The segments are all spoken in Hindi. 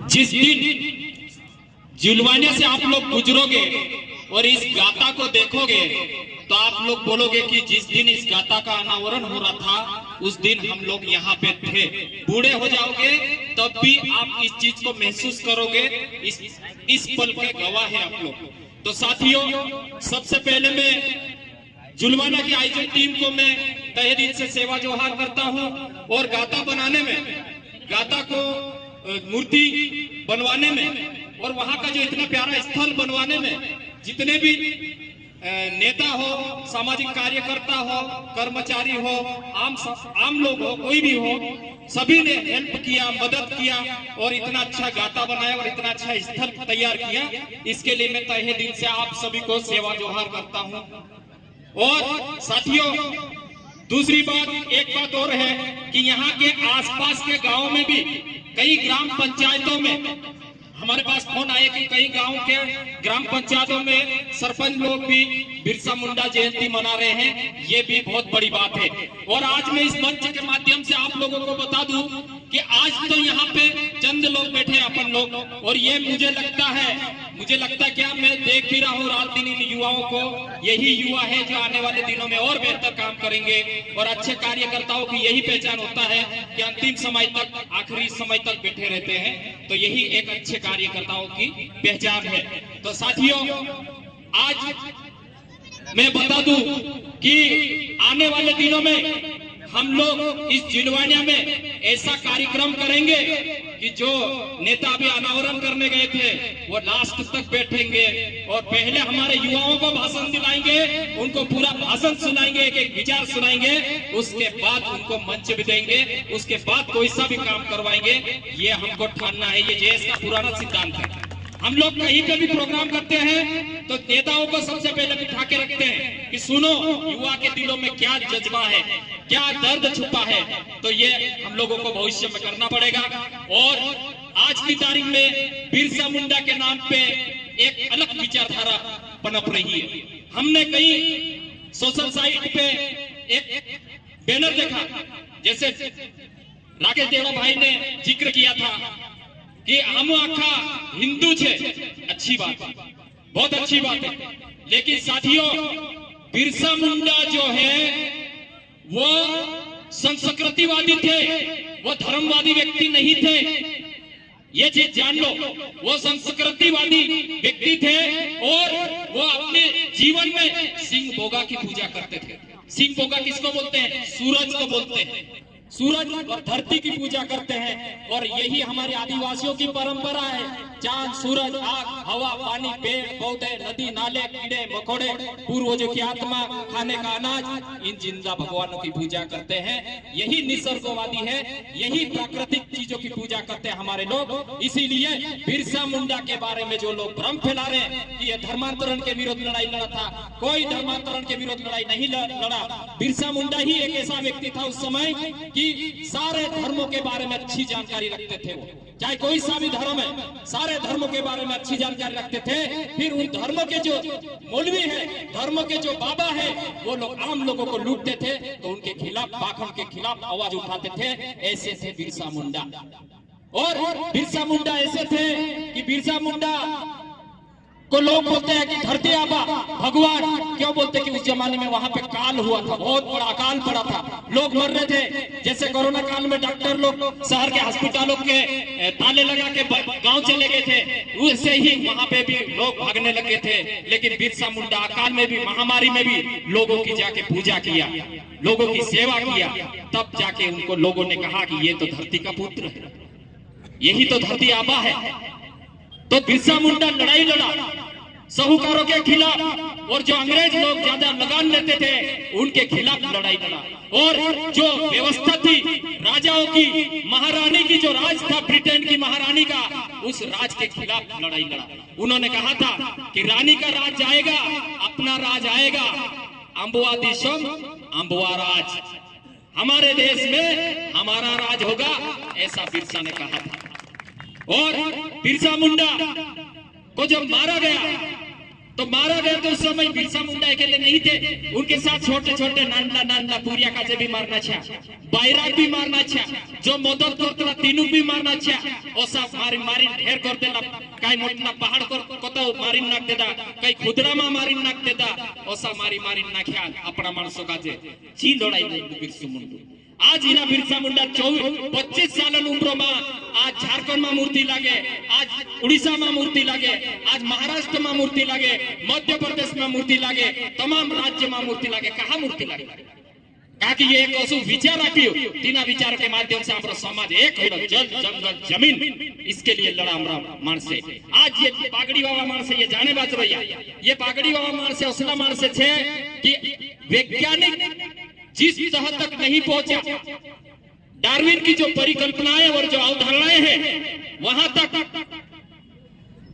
जिस दिन जुलवाने से आप लोग गुजरोगे और इस गाथा को देखोगे तो आप लोग बोलोगे कि जिस दिन इस गाथा का अनावरण हो रहा था उस दिन हम लोग यहाँ पे थे। बूढ़े हो जाओगे तब भी आप इस चीज को महसूस करोगे। इस पल के गवाह है आप लोग। तो साथियों, सबसे पहले मैं जुलवाना की आयोजन टीम को मैं तहे दिल से सेवा जोहार करता हूँ। और गाथा बनाने में, गाथा को मूर्ति बनवाने में और वहां का जो इतना प्यारा स्थल बनवाने में जितने भी नेता हो, सामाजिक कार्यकर्ता हो, कर्मचारी हो, आम लोग हो, कोई भी हो, सभी ने हेल्प किया, मदद किया और इतना अच्छा गाथा बनाया और इतना अच्छा स्थल तैयार किया। इसके लिए मैं तहे दिल से आप सभी को सेवा जोहार करता हूं। और साथियों, दूसरी बात, एक बात और है कि यहाँ के आसपास के गांव में भी कई ग्राम पंचायतों में हमारे पास फोन आए कि कई गांव के ग्राम पंचायतों में सरपंच लोग भी बिरसा मुंडा जयंती मना रहे हैं। ये भी बहुत बड़ी बात है। और आज मैं इस मंच के माध्यम से आप लोगों को बता दूं कि आज तो यहाँ पे चंद लोग बैठे हैं अपन लोग, और ये मुझे लगता क्या, मैं देख भी रहा हूँ रात दिन इन युवाओं को। यही युवा है जो आने वाले दिनों में और बेहतर काम करेंगे। और अच्छे कार्यकर्ताओं की यही पहचान होता है कि अंतिम समय तक, आखिरी समय तक बैठे रहते हैं। तो यही एक अच्छे कार्यकर्ताओं की पहचान है। तो साथियों, आज मैं बता दूं कि आने वाले दिनों में हम लोग इस जुलवानिया में ऐसा कार्यक्रम करेंगे कि जो नेता अभी अनावरण करने गए थे वो लास्ट तक बैठेंगे और पहले हमारे युवाओं को भाषण दिलाएंगे, उनको पूरा भाषण सुनाएंगे, एक एक विचार सुनाएंगे, उसके बाद उनको मंच भी देंगे, उसके बाद कोई सा भी काम करवाएंगे। ये हमको ठानना है, ये जेएस का पुराना सिद्धांत है। हम लोग कहीं पे भी प्रोग्राम करते हैं तो नेताओं को सबसे पहले बिठा के रखते हैं कि सुनो युवा के दिलों में क्या जज्बा है, क्या दर्द छुपा है। तो ये हम लोगों को भविष्य में करना पड़ेगा। और आज की तारीख में बिरसा मुंडा के नाम पे एक अलग विचारधारा पनप रही है। हमने कई सोशल साइट पे एक बैनर देखा, जैसे राकेश देवा भाई ने जिक्र किया था कि हम आखा हिंदू छे। अच्छी बात है, बहुत अच्छी बात है। लेकिन साथियों, बिरसा मुंडा जो है वो संस्कृतिवादी थे, वो धर्मवादी व्यक्ति नहीं थे। ये चीज जान लो, वो संस्कृतिवादी व्यक्ति थे और वो अपने जीवन में सिंह बोगा की पूजा करते थे। सिंह बोगा किसको बोलते हैं? सूरज को बोलते हैं। सूरज और धरती की पूजा करते हैं। और यही हमारे आदिवासियों की परंपरा है। चांद, सूरज, आग, हवा, पानी, पेड़ पौधे, नदी नाले, कीड़े मकोड़े, पूर्वजों की आत्मा, खाने का अनाज, इन जिंदा भगवानों की पूजा करते हैं। यही निसर्गवादी है, यही प्राकृतिक चीजों की पूजा करते हैं हमारे लोग। इसीलिए बिरसा मुंडा के बारे में जो लोग भ्रम फैला रहे हैं कि ये धर्मांतरण के विरुद्ध लड़ाई लड़ा था, कोई धर्मांतरण के विरुद्ध लड़ाई नहीं लड़ा। बिरसा मुंडा ही एक ऐसा व्यक्ति था उस समय कि सारे धर्मों के बारे में अच्छी जानकारी रखते थे। वो चाहे कोई सा भी धर्म है, सारे धर्मों के बारे में अच्छी जानकारी रखते थे। फिर उन धर्मों के जो मौलवी है, धर्मों के जो बाबा है, वो लोग आम लोगों को लूटते थे तो उनके खिलाफ, पाखंड के खिलाफ आवाज उठाते थे। ऐसे थे बिरसा मुंडा। और बिरसा मुंडा ऐसे थे कि बिरसा मुंडा को लोग बोलते हैं कि धरती आबा भगवान क्यों बोलते हैं कि उस जमाने में वहां पे काल हुआ था, बहुत बड़ा अकाल पड़ा था, लोग मर रहे थे। जैसे कोरोना काल में डॉक्टर लोग शहर के अस्पतालों के ताले लगा के गांव चले गए थे, वैसे ही वहां पे भी लोग भागने लगे थे। लेकिन बिरसा मुंडा अकाल में भी, महामारी में भी लोगों की जाके पूजा किया, लोगों की सेवा किया। तब जाके उनको लोगों ने कहा कि ये तो धरती का पुत्र है, यही तो धरती आबा है। तो बिरसा मुंडा लड़ाई लड़ा साहूकारों के खिलाफ, और जो अंग्रेज लोग ज्यादा लगान लेते थे उनके खिलाफ लड़ाई लड़ा। और जो व्यवस्था थी राजाओं की, महारानी की, जो राज था ब्रिटेन की महारानी का, उस राज के खिलाफ लड़ाई लड़ा। उन्होंने कहा था कि रानी का राज जाएगा, अपना राज आएगा। अंबुआ देशम अंबुआ राज, हमारे देश में हमारा राज होगा, ऐसा बिरसा ने कहा था। और बिरसा मुंडा को जब मारा गया तो मारा गया तो उस समय बिरसा मुंडा अकेले नहीं थे, उनके साथ छोटे छोटे नांदा नांदा पूरिया काजे भी मारना छा, बैराग भी मारना छा, जो मदद करते तीनों भी मारना छा, ओसा मारी मारी ढेर कर देला, कहीं मोटना पहाड़ को तो मारी नाक देता, कहीं खुदरा में मारी नाक देता, ओसा मारी मारी नाख्या अपना मानसों काजे ची लड़ाई बिरसा मुंडा। आज इना बिरसा मुंडा 25 साल उम्र में आज झारखंड में मूर्ति लगे, आज उड़ीसा में मूर्ति लगे, आज महाराष्ट्र में मूर्ति लगे, मध्य प्रदेश में मूर्ति लगे, तमाम राज्य में मूर्ति लगे। कहाँ मूर्ति लगे? ताकि ये एक असु विचार आप्यो, तीना विचारों के माध्यम से हमारा समाज एक हो, जल जंगल जमीन, इसके लिए लड़ा हमारा मानसे। आज ये पागड़ी बाबा मानसे ये जाने बात भैया, ये पागड़ी बाबा मानसे असला मानसे छे कि वैज्ञानिक जिस तह तक नहीं पहुंचा, डार्विन की जो परिकल्पनाएं और जो अवधारणाएं हैं वहां तक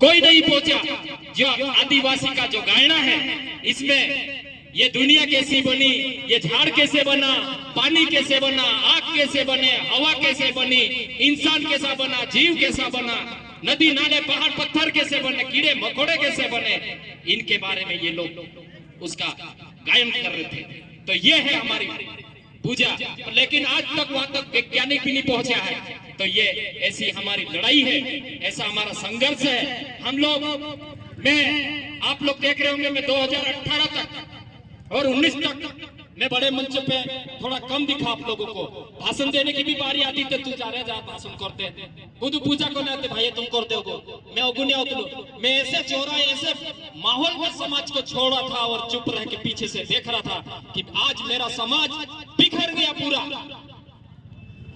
कोई नहीं पहुंचा। जो आदिवासी का जो गायना है, इसमें ये दुनिया कैसी बनी, ये झाड़ कैसे बना, पानी कैसे बना, आग कैसे बने, हवा कैसे बनी, इंसान कैसा बना, जीव कैसा बना, नदी नाले पहाड़ पत्थर कैसे बने, कीड़े मकोड़े कैसे बने, इनके बारे में ये लोग उसका गायन कर रहे थे। तो ये है हमारी पूजा, लेकिन आज तक वहां तक वैज्ञानिक भी नहीं पहुंचा है। तो ये ऐसी हमारी लड़ाई है, ऐसा हमारा संघर्ष है। हम लोग आप लोग देख रहे होंगे, मैं 2018 तक और 19 तक मैं बड़े मंच पे थोड़ा कम दिखा आप लोगों को, भाषण देने की भी बारी आती थी, तू जा रहे जा भाषण करते, खुद पूजा को नहीं आते भाई तुम करते हो, मैं अगुनिया उतरू, मैं ऐसे चोरा ऐसे माहौल में समाज को छोड़ा था और चुप रह के पीछे से देख रहा था कि आज मेरा समाज बिखर गया पूरा,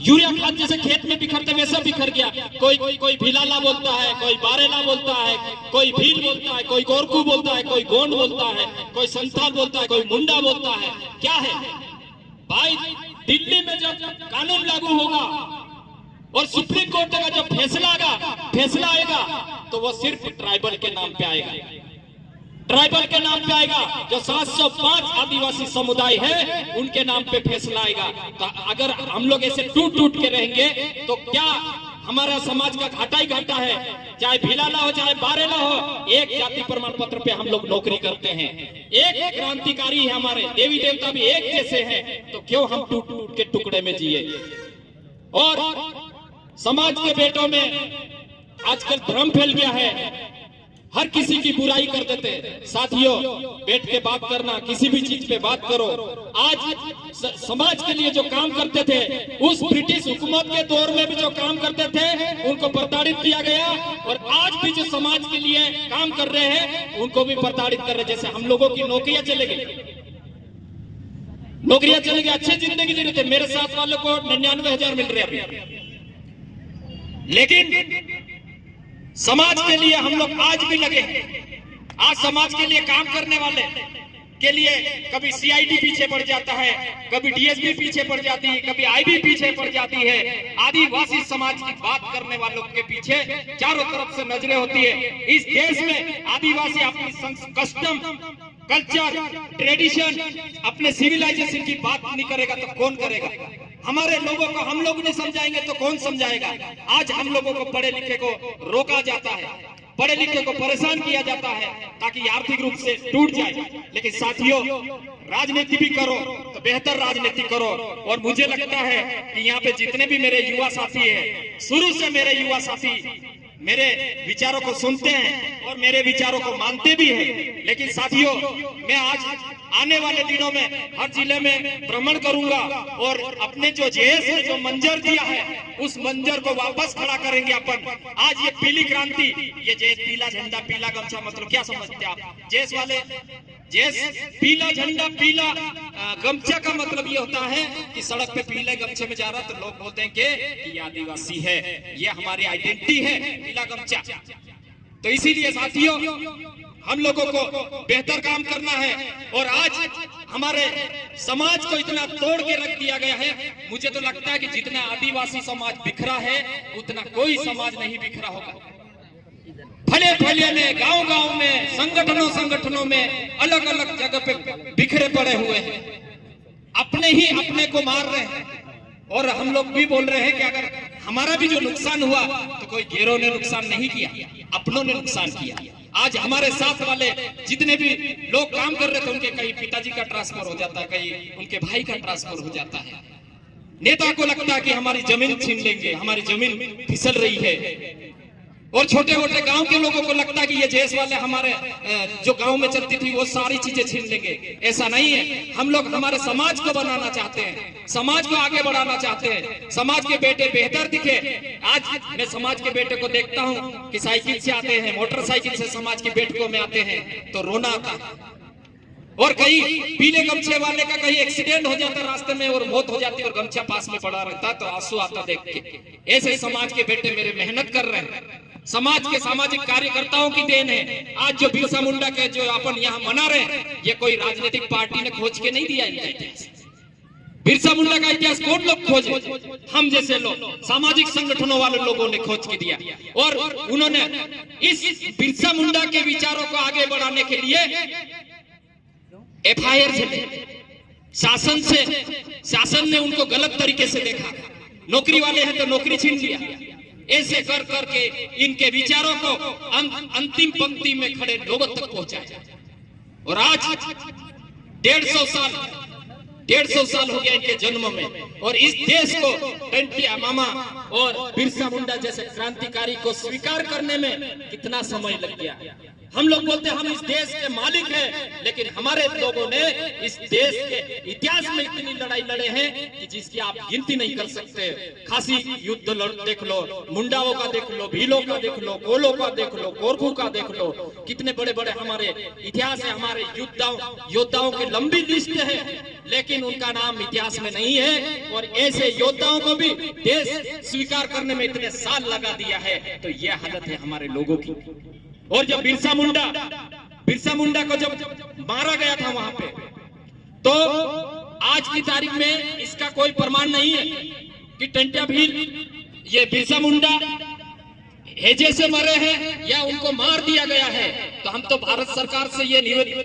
यूरिया खाद जैसे खेत में बिखरते वैसा बिखर गया। कोई भिलाला बोलता है, कोई बारेला बोलता है, कोई भील बोलता है, कोई गोरकू बोलता है, कोई गोंड बोलता है, कोई संथाल बोलता है, कोई मुंडा बोलता है। क्या है भाई, दिल्ली में जब कानून लागू होगा और सुप्रीम कोर्ट का जब फैसला आएगा तो वो सिर्फ ट्राइबल के नाम पे आएगा, ट्राइबल के नाम पे आएगा। जो 705 आदिवासी समुदाय है उनके नाम पे फैसला आएगा। तो अगर हम लोग ऐसे टूट के रहेंगे तो क्या हमारा समाज का घाटा ही घाटा है। चाहे भिलाला हो चाहे बारेला हो, एक जाति प्रमाण पत्र पे हम लोग नौकरी करते हैं, एक क्रांतिकारी है, हमारे देवी देवता भी एक जैसे हैं, तो क्यों हम टूट के टुकड़े में जिए। और समाज के बेटों में आजकल भ्रम फैल गया है, हर किसी की बुराई कर देते। साथियों, बैठ के बात करना, किसी भी चीज पे बात करो। आज समाज के लिए जो काम करते थे, उस ब्रिटिश हुकूमत के दौर में भी जो काम करते थे उनको प्रताड़ित किया गया, और आज भी जो समाज के लिए काम कर रहे हैं उनको भी प्रताड़ित कर रहे। जैसे हम लोगों की नौकरियां चले गई, अच्छी जिंदगी जी रहे थे, मेरे साथ वालों को 99,000 मिल रहे अभी, लेकिन समाज के लिए हम लोग आज भी लगे। आज समाज के लिए काम करने वाले के लिए कभी सीआईडी पीछे पड़ जाता है, कभी डीएसपी पीछे पड़ जाती है, कभी आईबी पीछे पड़ जाती है। आदिवासी समाज की बात करने वालों के पीछे चारों तरफ से नजरें होती है। इस देश में आदिवासी अपनी कस्टम, कल्चर, ट्रेडिशन, अपने सिविलाइजेशन की बात नहीं करेगा तो कौन करेगा। हमारे लोगों को हम लोग नहीं समझाएंगे तो कौन समझाएगा। आज हम लोगों को पढ़े लिखे को रोका जाता है, पढ़े लिखे को परेशान किया जाता है ताकि आर्थिक रूप से टूट जाए। लेकिन साथियों, राजनीति भी करो तो बेहतर राजनीति करो। और मुझे लगता है कि यहाँ पे जितने भी मेरे युवा साथी हैं, शुरू से मेरे युवा साथी मेरे विचारों को सुनते हैं और मेरे विचारों को मानते भी हैं। लेकिन साथियों, मैं आज आने वाले दिनों में हर जिले में भ्रमण करूंगा और अपने जो जेएस ने जो मंजर दिया है उस मंजर को वापस खड़ा करेंगे अपन। आज ये पीली क्रांति, ये जेएस पीला झंडा पीला गमछा, मतलब क्या समझते आप जेएस वाले? जेएस पीला झंडा पीला गमछा का मतलब ये होता है कि सड़क पे पीले गमछे में जा रहा तो लोग बोलते हैं कि ये आदिवासी है, ये हमारी आइडेंटिटी है, पीला गमछा। तो इसीलिए साथियों, हम लोगों को बेहतर काम करना है। और आज हमारे समाज को इतना तोड़ के रख दिया गया है, मुझे तो लगता है कि जितना आदिवासी समाज बिखरा है उतना कोई समाज नहीं बिखरा होगा। फले में, गांव में, संगठनों में अलग अलग जगह पे बिखरे पड़े हुए हैं, अपने ही अपने को मार रहे हैं। और हम लोग भी बोल रहे हैं कि अगर हमारा भी जो नुकसान हुआ तो कोई गैरों ने नुकसान नहीं किया, अपनों ने नुकसान किया। आज हमारे साथ वाले जितने भी लोग काम कर रहे थे उनके कहीं पिताजी का ट्रांसफर हो जाता है, कहीं उनके भाई का ट्रांसफर हो जाता है। नेता को लगता है कि हमारी जमीन छीन लेंगे, हमारी जमीन फिसल रही है। और छोटे मोटे गांव के लोगों को लगता है कि ये जेस वाले हमारे जो गांव में चलती थी वो सारी चीजें छीन लेंगे। ऐसा नहीं है। हम लोग हमारे समाज को बनाना चाहते हैं, समाज को आगे बढ़ाना चाहते हैं, समाज के बेटे बेहतर दिखे। आज मैं समाज के बेटे को देखता हूँ कि साइकिल से आते हैं, मोटरसाइकिल से समाज के बेटों में आते हैं तो रोना आता है। और कहीं पीले गमछे वाले का कहीं एक्सीडेंट हो जाता रास्ते में और मौत हो जाती और गमछा पास में पड़ा रहता तो आंसू आता देख के। ऐसे समाज के बेटे मेरे मेहनत कर रहे हैं। समाज के सामाजिक कार्यकर्ताओं की देन है। आज जो बिरसा मुंडा के जो अपन यहाँ मना रहे हैं, ये कोई राजनीतिक पार्टी ने खोज के नहीं दिया इनका इतिहास। बिरसा मुंडा का इतिहास कौन लोग खोजे? हम जैसे लोग, सामाजिक संगठनों वाले लोगों ने खोज के दिया। और उन्होंने इस बिरसा मुंडा के विचारों को आगे बढ़ाने के लिए FIR चले। शासन ने उनको गलत तरीके से देखा। नौकरी वाले हैं तो नौकरी छीन लिया। ऐसे कर करके इनके विचारों को अंतिम पंक्ति में खड़े लोगों तक पहुंचाया। और आज 150 साल हो गया इनके जन्म में। और इस देश को टंटिया मामा और बिरसा मुंडा जैसे क्रांतिकारी को स्वीकार करने में कितना समय लग गया। हम लोग बोलते हैं हम इस देश के मालिक हैं, लेकिन हमारे लोगों ने इस देश के इतिहास में इतनी लड़ाई लड़े हैं कि जिसकी आप गिनती नहीं कर सकते। खासी युद्ध देख लो, मुंडाओं का देख लो, भीलों का देख लो, कोलों का देख लो, कोरखू का देख लो। कितने बड़े बड़े हमारे इतिहास है। हमारे योद्धाओं की लंबी लिस्ट है, लेकिन उनका नाम इतिहास में नहीं है। और ऐसे योद्धाओं को भी देश स्वीकार करने में इतने साल लगा दिया है। तो यह हालत है हमारे लोगों की। और जब बिरसा मुंडा को जब मारा गया था वहां पे, तो आज की तारीख में इसका कोई प्रमाण नहीं है कि टंटिया भील ये बिरसा मुंडा हेजे से मरे हैं या उनको मार दिया गया है। तो हम तो भारत सरकार से ये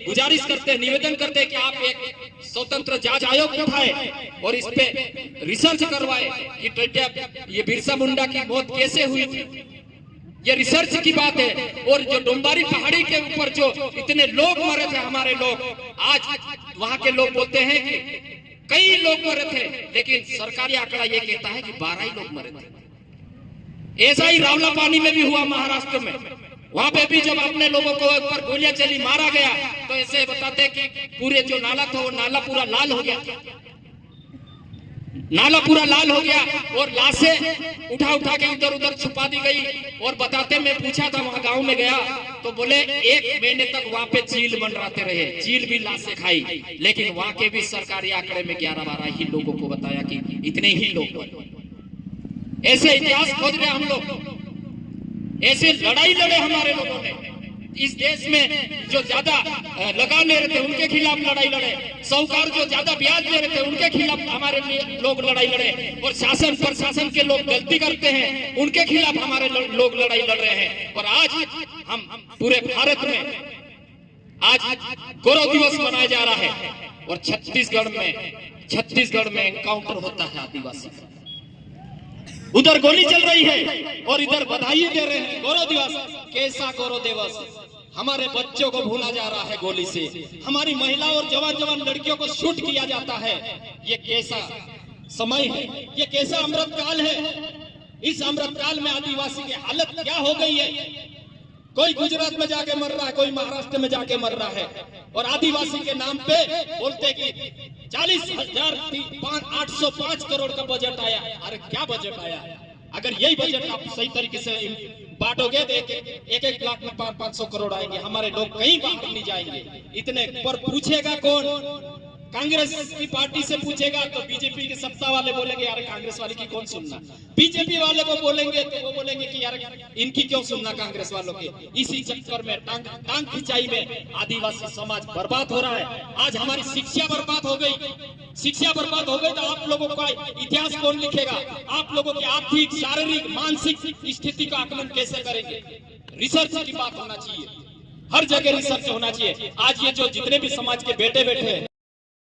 गुजारिश करते हैं, निवेदन करते हैं कि आप एक स्वतंत्र जांच आयोग उठाए और इस पे रिसर्च करवाए कि टंटिया ये बिरसा मुंडा की मौत कैसे हुई थी। ये रिसर्च की बात है। और जो डोंबारी पहाड़ी के ऊपर जो इतने लोग मरे थे हमारे लोग, आज वहां के लोग बोलते हैं कि कई लोग मरे थे, लेकिन सरकारी आंकड़ा ये कहता है कि 12 ही लोग मरे थे। ऐसा ही रावलापानी में भी हुआ महाराष्ट्र में। वहां पे भी जब अपने लोगों को ऊपर गोलियां चली, मारा गया, तो ऐसे बताते कि पूरे जो नाला था वो नाला पूरा लाल हो गया। नाला पूरा लाल हो गया और लाशें उठा के इधर उधर छुपा दी गई। और बताते, मैं पूछा था वहां गांव में गया तो बोले 1 महीने तक वहां पे चील मंडराते रहे, चील भी लाशें खाई। लेकिन वहां के भी सरकारी आंकड़े में 11-12 ही लोगों को बताया कि इतने ही लोग। ऐसे इतिहास खोज रहे हम लोग। ऐसे लड़ाई लड़े हमारे लोगों ने। इस देश में जो ज्यादा लगा ले रहे थे उनके खिलाफ लड़ाई लड़े, साहूकार जो ज्यादा ब्याज ले रहे थे उनके खिलाफ हमारे लोग लड़ाई लड़े। और शासन प्रशासन के लोग गलती करते हैं उनके खिलाफ हमारे लोग लड़ाई लड़ रहे हैं। और आज हम पूरे भारत में आज गौरव दिवस मनाया जा रहा है। और छत्तीसगढ़ में एनकाउंटर होता है आदिवासी का। उधर गोली चल रही है और इधर बधाई दे रहे हैं। गौरव दिवस, कैसा गौरव दिवस? हमारे बच्चों को भूला जा रहा है गोली से। हमारी महिला और जवान लड़कियों को शूट किया जाता है। ये कैसा समय है? ये कैसा अमृतकाल है? इस अमृतकाल में आदिवासी की हालत क्या हो गई है? कोई गुजरात में जाके मर रहा है, कोई महाराष्ट्र में जाके मर रहा है। और आदिवासी के नाम पे बोलते कि 40,805 करोड़ का बजट आया। अरे क्या बजट आया? अगर यही बजट आप सही तरीके से बांटोगे तो एक लाख में 500 करोड़ आएंगे। हमारे लोग कहीं बाहर नहीं जाएंगे। इतने पर पूछेगा कौन? कांग्रेस की पार्टी से पूछेगा तो बीजेपी के सत्ता वाले बोलेंगे यार कांग्रेस वाले की कौन सुनना। बीजेपी वाले को बोलेंगे तो वो बोलेंगे कि यार इनकी क्यों सुनना कांग्रेस वालों की। इसी चक्कर में टांग खिंचाई में आदिवासी समाज बर्बाद हो रहा है। आज हमारी शिक्षा बर्बाद हो गई। शिक्षा बर्बाद हो गई तो आप लोगों का इतिहास कौन लिखेगा? आप लोगों की आर्थिक, शारीरिक, मानसिक स्थिति का आकलन कैसे करेंगे? रिसर्च की बात होना चाहिए, हर जगह रिसर्च होना चाहिए। आज ये जो जितने भी समाज के बेटे बैठे हैं